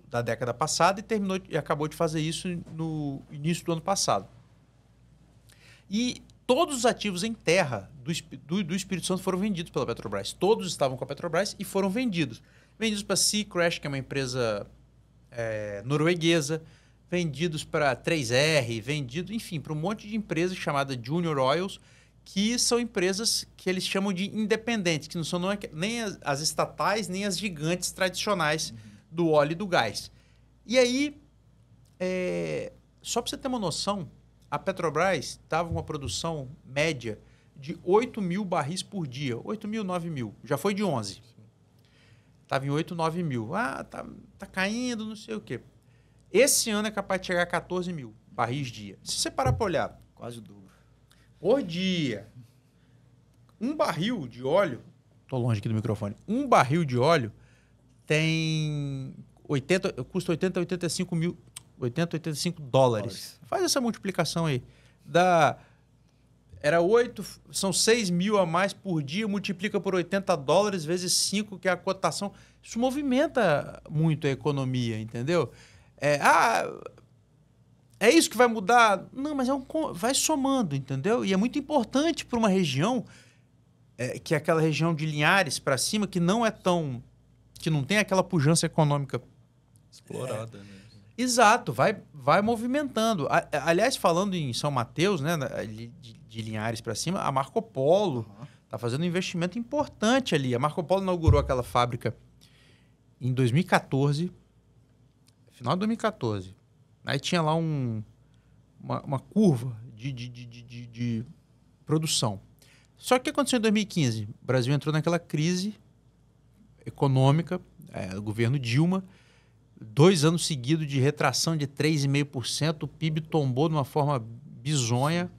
da década passada e acabou de fazer isso no início do ano passado. E todos os ativos em terra do Espírito Santo foram vendidos pela Petrobras. Todos estavam com a Petrobras e foram vendidos. Vendidos para Seacrest, que é uma empresa norueguesa, vendidos para 3R, enfim, para um monte de empresas chamadas Junior Oils, que são empresas que eles chamam de independentes, que não são nem as estatais, nem as gigantes tradicionais do óleo e do gás. E aí, só para você ter uma noção, a Petrobras estava com uma produção média de 8 mil barris por dia. 8 mil, 9 mil. Já foi de 11. Estava em 8, 9 mil. Tá caindo, não sei o quê. Esse ano é capaz de chegar a 14 mil barris dia. Se você parar para olhar... Quase o dobro. Por dia. Um barril de óleo... Estou longe aqui do microfone. Um barril de óleo custa 80 a 85 mil... 80 a 85 dólares. Faz essa multiplicação aí. São 6 mil a mais por dia, multiplica por 80 dólares vezes 5, que é a cotação. Isso movimenta muito a economia, entendeu? É isso que vai mudar? Não, mas vai somando, entendeu? E é muito importante para uma região, que é aquela região de Linhares para cima, que não tem aquela pujança econômica explorada, né? Exato, vai movimentando. Aliás, falando em São Mateus, né, de Linhares para cima, a Marco Polo está fazendo um investimento importante ali. A Marco Polo inaugurou aquela fábrica em 2014, final de 2014. Aí tinha lá uma curva de produção. Só que o que aconteceu em 2015? O Brasil entrou naquela crise econômica, o governo Dilma, 2 anos seguidos de retração de 3,5%, o PIB tombou de uma forma bizonha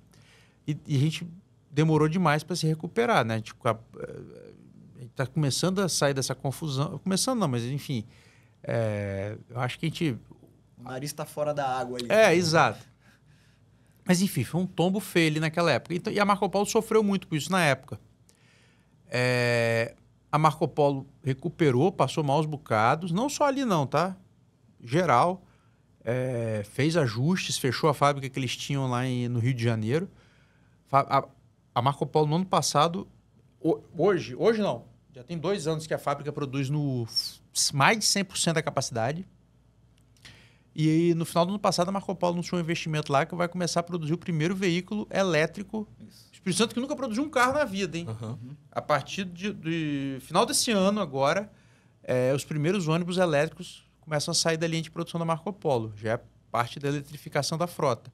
e a gente demorou demais para se recuperar, né? A gente está começando a sair dessa confusão. Começando não, mas enfim, eu acho que a gente... O nariz está fora da água ali. Exato. Mas enfim, foi um tombo feio ali naquela época. Então, e a Marco Polo sofreu muito com isso na época. A Marco Polo recuperou, passou maus bocados, não só ali não, tá? Geral, fez ajustes, fechou a fábrica que eles tinham lá no Rio de Janeiro. A Marco Polo no ano passado, hoje não, já tem 2 anos que a fábrica produz mais de 100% da capacidade. E aí, no final do ano passado, a Marco Polo anunciou um investimento lá que vai começar a produzir o primeiro veículo elétrico. Espírito Santo que nunca produziu um carro na vida, hein? A partir de final desse ano agora, os primeiros ônibus elétricos começam a sair da linha de produção da Marco Polo. Já é parte da eletrificação da frota.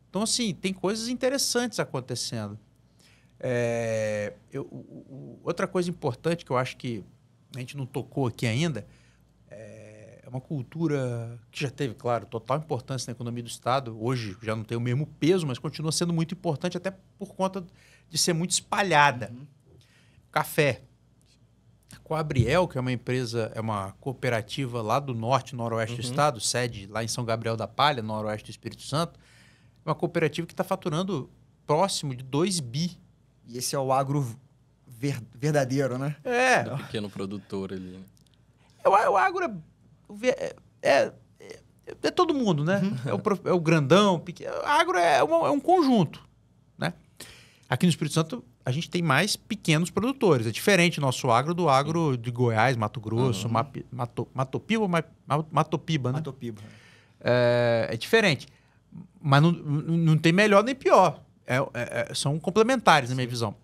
Então, assim, tem coisas interessantes acontecendo. Outra coisa importante que eu acho que a gente não tocou aqui ainda é uma cultura que já teve, claro, total importância na economia do Estado. Hoje já não tem o mesmo peso, mas continua sendo muito importante até por conta de ser muito espalhada. Café. A Coabriel, que é uma empresa, é uma cooperativa lá do norte, noroeste do estado, sede lá em São Gabriel da Palha, noroeste do Espírito Santo, é uma cooperativa que está faturando próximo de 2 bi. E esse é o agro verdadeiro, né? Do pequeno produtor ali. Né? O agro é todo mundo, né? É o grandão, pequeno. O agro é um conjunto, né? Aqui no Espírito Santo, a gente tem mais pequenos produtores. É diferente o nosso agro do agro de Goiás, Mato Grosso, Matopiba, Matopiba, né? Matopiba. É diferente. Mas não tem melhor nem pior. São complementares, na minha visão.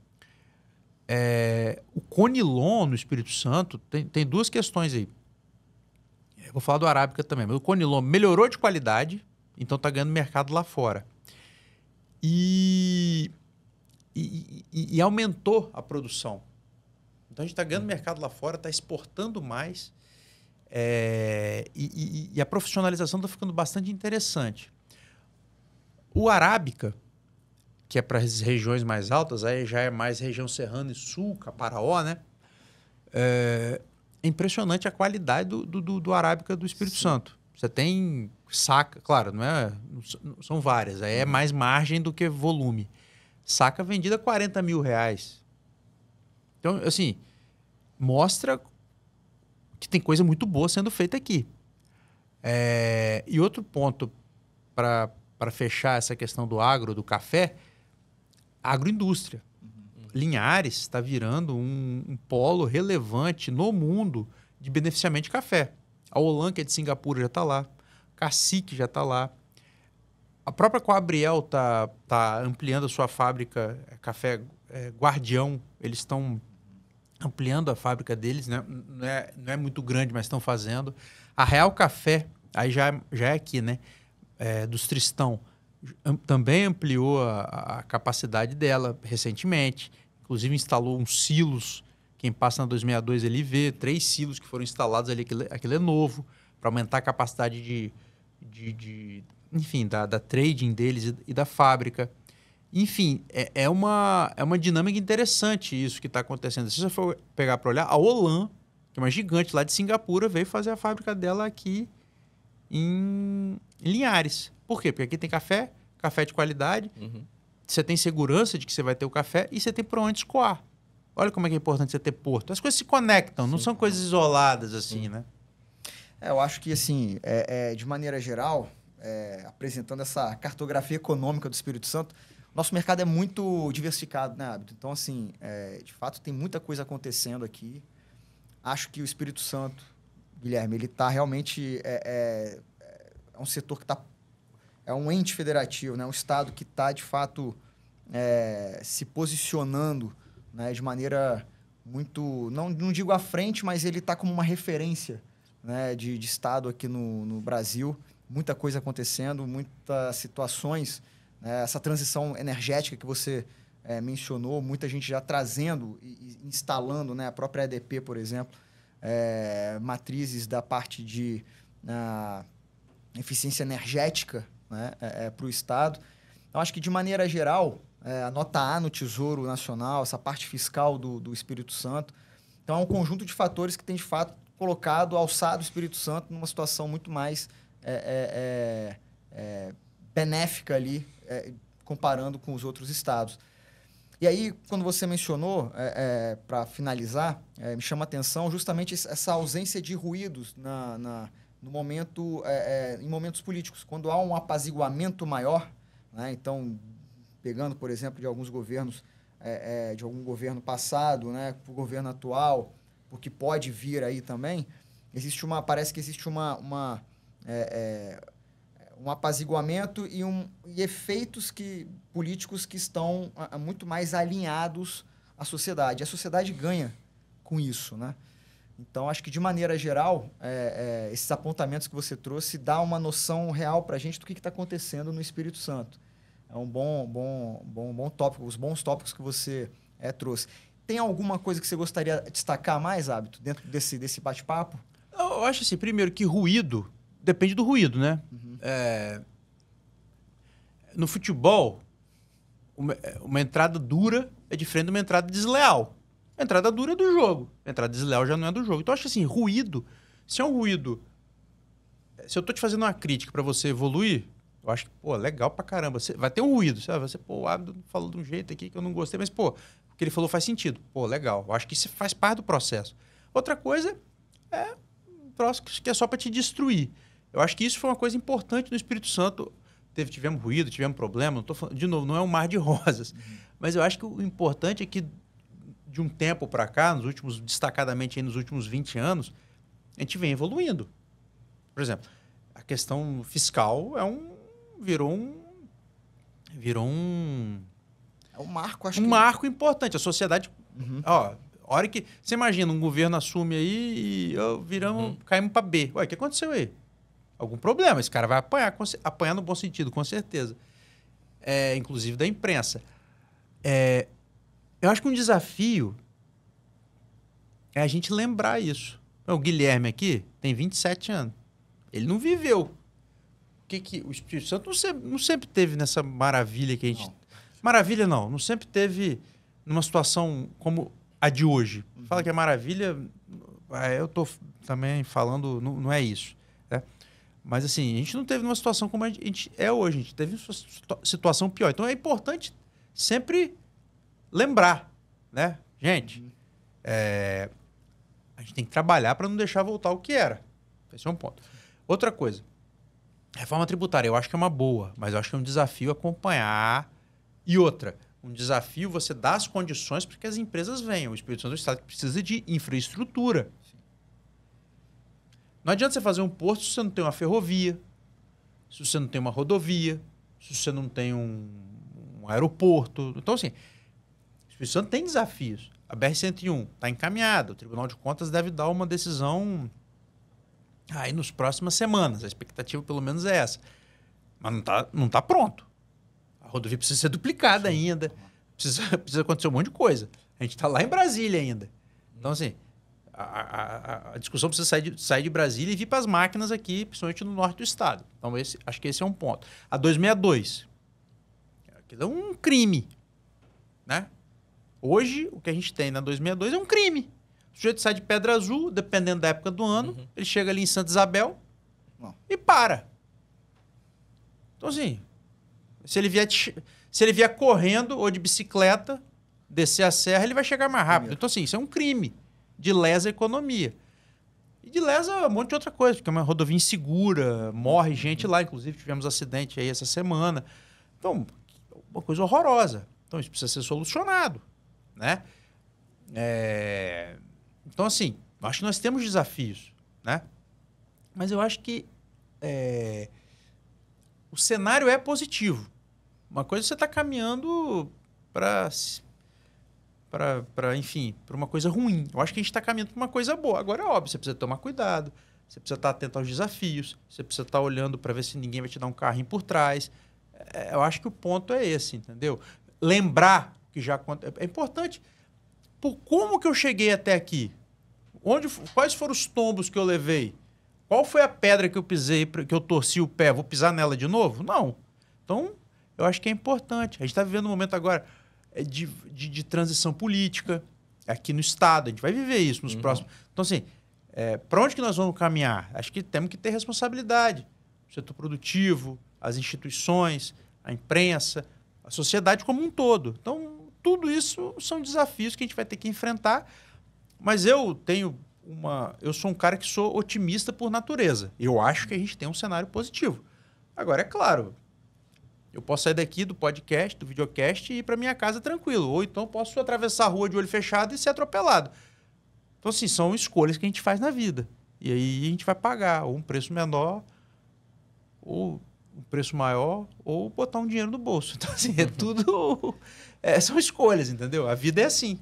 O Conilon, no Espírito Santo, tem 2 questões aí. Eu vou falar do Arábica também, mas o Conilon melhorou de qualidade, então está ganhando mercado lá fora. E e aumentou a produção. Então, a gente está ganhando mercado lá fora, está exportando mais e a profissionalização está ficando bastante interessante. O Arábica, que é para as regiões mais altas, aí já é mais região serrana e sul, Caparaó, né? É impressionante a qualidade do Arábica do Espírito Santo. Você tem saca, claro, não são várias, aí é mais margem do que volume. Saca vendida a R$40 mil. Então, assim, mostra que tem coisa muito boa sendo feita aqui. E outro ponto para fechar essa questão do agro, do café, agroindústria. Linhares está virando um polo relevante no mundo de beneficiamento de café. A Olam, que é de Singapura, já está lá. Cacique já está lá. A própria Coabriel tá ampliando a sua fábrica, Café Guardião. Eles estão ampliando a fábrica deles, né? Não é muito grande, mas estão fazendo. A Real Café, aí já é aqui, né? Dos Tristão, também ampliou a capacidade dela recentemente. Inclusive instalou uns silos. Quem passa na 262 ele vê 3 silos que foram instalados ali. Aquilo é novo, para aumentar a capacidade enfim, da trading deles e da fábrica. Enfim, é uma dinâmica interessante isso que está acontecendo. Se você for pegar para olhar, a Olam, que é uma gigante lá de Singapura, veio fazer a fábrica dela aqui em Linhares. Por quê? Porque aqui tem café de qualidade, você tem segurança de que você vai ter o café e você tem por onde escoar. Olha como é que é importante você ter porto. As coisas se conectam, não são coisas isoladas assim, né? Eu acho que, assim, de maneira geral, apresentando essa cartografia econômica do Espírito Santo, nosso mercado é muito diversificado, né, Abito? Então, assim, de fato, tem muita coisa acontecendo aqui. Acho que o Espírito Santo, Guilherme, ele está realmente... É um setor que está... É um ente federativo, né? Um estado que está, de fato, se posicionando, né, de maneira muito... Não digo à frente, mas ele está como uma referência, né, de estado aqui no Brasil. Muita coisa acontecendo, muitas situações. Essa transição energética que você mencionou, muita gente já trazendo e instalando, né, a própria EDP, por exemplo, matrizes da parte de eficiência energética, né, para o Estado. Então, acho que, de maneira geral, a nota A no Tesouro Nacional, essa parte fiscal do Espírito Santo, então é um conjunto de fatores que tem, de fato, alçado o Espírito Santo numa situação muito mais benéfica ali, comparando com os outros estados. E aí, quando você mencionou, para finalizar, me chama a atenção justamente essa ausência de ruídos no momento, em momentos políticos. Quando há um apaziguamento maior, né? Então, pegando, por exemplo, de alguns governos, de algum governo passado, né, para o governo atual, porque pode vir aí também, parece que existe um apaziguamento e efeitos políticos que estão muito mais alinhados à sociedade. A sociedade ganha com isso, né? Então, acho que, de maneira geral, esses apontamentos que você trouxe dá uma noção real para a gente do que está acontecendo no Espírito Santo. É um bom tópico, os bons tópicos que você trouxe. Tem alguma coisa que você gostaria de destacar mais, Hábito, dentro desse bate-papo? Eu acho assim, primeiro, que ruído depende do ruído, né? No futebol, uma entrada dura é diferente de uma entrada desleal. A entrada dura é do jogo, a entrada desleal já não é do jogo. Então, eu acho assim, ruído, se é um ruído... Se eu tô te fazendo uma crítica para você evoluir, eu acho que, pô, legal pra caramba. Vai ter um ruído, sabe? O Abdo falou de um jeito aqui que eu não gostei, mas, pô, o que ele falou faz sentido. Pô, legal. Eu acho que isso faz parte do processo. Outra coisa é um troço que é só para te destruir. Eu acho que isso foi uma coisa importante no Espírito Santo. Tivemos ruído, tivemos problema. Não tô falando, de novo, não é um mar de rosas. Mas eu acho que o importante é que, de um tempo para cá, destacadamente aí nos últimos 20 anos, a gente vem evoluindo. Por exemplo, a questão fiscal virou um marco, acho um marco importante. A sociedade... Ó, a hora que... Você imagina, um governo assume aí e caímos para B. Ué, o que aconteceu aí? Algum problema. Esse cara vai apanhar no bom sentido, com certeza. Inclusive da imprensa. Eu acho que um desafio é a gente lembrar isso. O Guilherme aqui tem 27 anos. Ele não viveu. O Espírito Santo não sempre teve nessa maravilha que a gente... Não. Maravilha não sempre teve numa situação como a de hoje. Fala que é maravilha, eu tô também falando, não é isso. Né? Mas assim, a gente não teve numa situação como a gente é hoje. A gente teve uma situação pior. Então é importante sempre lembrar, né? Gente, a gente tem que trabalhar para não deixar voltar o que era. Esse é um ponto. Outra coisa, reforma tributária, eu acho que é uma boa, mas eu acho que é um desafio acompanhar. E outra, um desafio você dar as condições para que as empresas venham. O Espírito Santo do Estado precisa de infraestrutura. Sim. Não adianta você fazer um porto se você não tem uma ferrovia, se você não tem uma rodovia, se você não tem um aeroporto. Então, assim, o Espírito Santo tem desafios. A BR-101 está encaminhada. O Tribunal de Contas deve dar uma decisão aí nas próximas semanas. A expectativa, pelo menos, é essa. Mas não tá pronto. A rodovia precisa ser duplicada ainda. Precisa acontecer um monte de coisa. A gente está lá em Brasília ainda. Então, assim, a discussão precisa sair de Brasília e vir para as máquinas aqui, principalmente no norte do estado. Então, acho que esse é um ponto. A 262. Aquilo é um crime. Né? Hoje, o que a gente tem na 262 é um crime. O sujeito sai de Pedra Azul, dependendo da época do ano, ele chega ali em Santa Isabel e para. Então, assim, se ele vier correndo ou de bicicleta, descer a serra, ele vai chegar mais rápido. Então, assim, isso é um crime de lesa economia. E de lesa um monte de outra coisa, porque é uma rodovia insegura, morre gente lá, inclusive tivemos acidente aí essa semana. Então, uma coisa horrorosa. Então, isso precisa ser solucionado. Né? Então, assim, acho que nós temos desafios, né? Mas eu acho que o cenário é positivo. Uma coisa é você está caminhando para uma coisa ruim. Eu acho que a gente está caminhando para uma coisa boa. Agora é óbvio, você precisa tomar cuidado, você precisa estar atento aos desafios, você precisa estar olhando para ver se ninguém vai te dar um carrinho por trás. Eu acho que o ponto é esse, entendeu? Lembrar que já é importante. Por como que eu cheguei até aqui? Quais foram os tombos que eu levei? Qual foi a pedra que eu pisei, que eu torci o pé? Vou pisar nela de novo? Não. Então, eu acho que é importante. A gente está vivendo um momento agora de transição política aqui no Estado. A gente vai viver isso nos próximos... Então, assim, para onde que nós vamos caminhar? Acho que temos que ter responsabilidade. O setor produtivo, as instituições, a imprensa, a sociedade como um todo. Então, tudo isso são desafios que a gente vai ter que enfrentar. Mas eu sou um cara que sou otimista por natureza. Eu acho que a gente tem um cenário positivo. Agora, é claro, eu posso sair daqui do podcast, do videocast e ir para minha casa tranquilo. Ou então posso atravessar a rua de olho fechado e ser atropelado. Então, assim, são escolhas que a gente faz na vida. E aí a gente vai pagar ou um preço menor, ou um preço maior, ou botar um dinheiro no bolso. Então, assim, é tudo... são escolhas, entendeu? A vida é assim.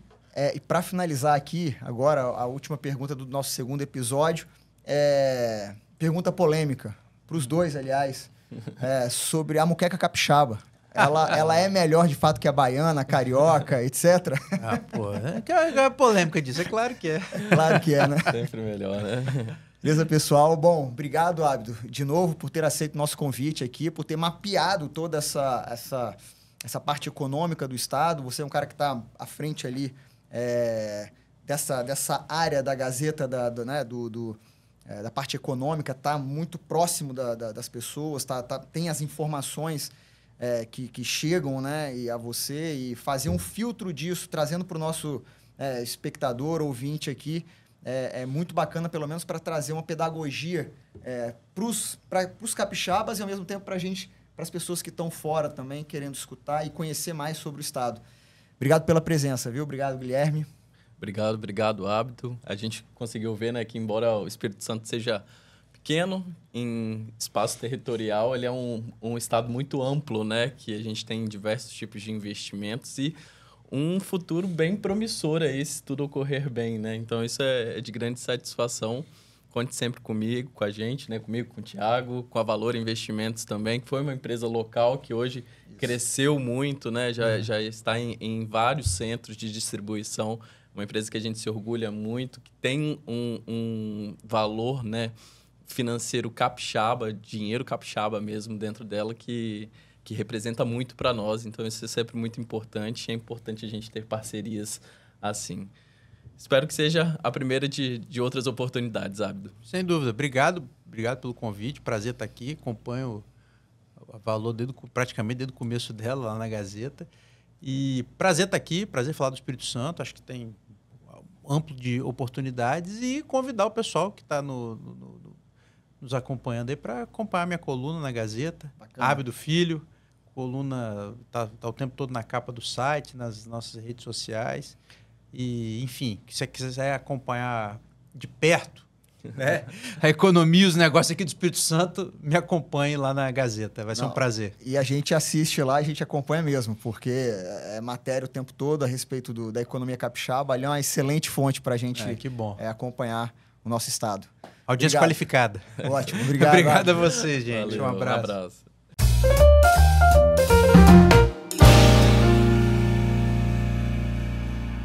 E para finalizar aqui, agora, a última pergunta do nosso segundo episódio, pergunta polêmica, para os dois, aliás, sobre a moqueca capixaba. Ela é melhor, de fato, que a baiana, a carioca, etc? É polêmica disso, é claro que é. Claro que é, né? Sempre melhor, né? Beleza, pessoal? Bom, obrigado, Ábido, de novo, por ter aceito o nosso convite aqui, por ter mapeado toda essa parte econômica do Estado. Você é um cara que está à frente ali dessa área da Gazeta, da parte econômica, está muito próximo das pessoas, tem as informações que chegam, né, a você, e fazer um filtro disso, trazendo para o nosso espectador, ouvinte aqui, é muito bacana, pelo menos para trazer uma pedagogia para os capixabas e, ao mesmo tempo, para as pessoas que estão fora também, querendo escutar e conhecer mais sobre o Estado. Obrigado pela presença, viu? Obrigado, Guilherme. Obrigado, Ábido. A gente conseguiu ver, né, que embora o Espírito Santo seja pequeno em espaço territorial, ele é um estado muito amplo, né, que a gente tem diversos tipos de investimentos e um futuro bem promissor aí, se tudo ocorrer bem, né? Então, isso é de grande satisfação conte sempre comigo, com a gente, né? Comigo, com o Thiago, com a Valor Investimentos também, que foi uma empresa local que hoje cresceu muito, né? Já está em vários centros de distribuição. Uma empresa que a gente se orgulha muito, que tem um valor, né, financeiro capixaba, dinheiro capixaba mesmo dentro dela, que representa muito para nós. Então, isso é sempre muito importante. É importante a gente ter parcerias assim. Espero que seja a primeira de outras oportunidades, Ábido. Sem dúvida. Obrigado pelo convite. Prazer estar aqui. Acompanho a Valor praticamente desde o começo dela, lá na Gazeta. E prazer estar aqui, prazer falar do Espírito Santo. Acho que tem amplo de oportunidades e convidar o pessoal que está nos acompanhando aí para acompanhar minha coluna na Gazeta. Bacana. Ábido Filho. Coluna tá o tempo todo na capa do site, nas nossas redes sociais. E, enfim, se você quiser acompanhar de perto, né, a economia e os negócios aqui do Espírito Santo, me acompanhe lá na Gazeta. Vai ser um prazer. E a gente assiste lá, a gente acompanha mesmo, porque é matéria o tempo todo a respeito da economia capixaba. Ali é uma excelente fonte para a gente que bom. Acompanhar o nosso estado. Audiência qualificada. Ótimo, obrigado. Obrigado a você, gente. Valeu, Um abraço. Um abraço.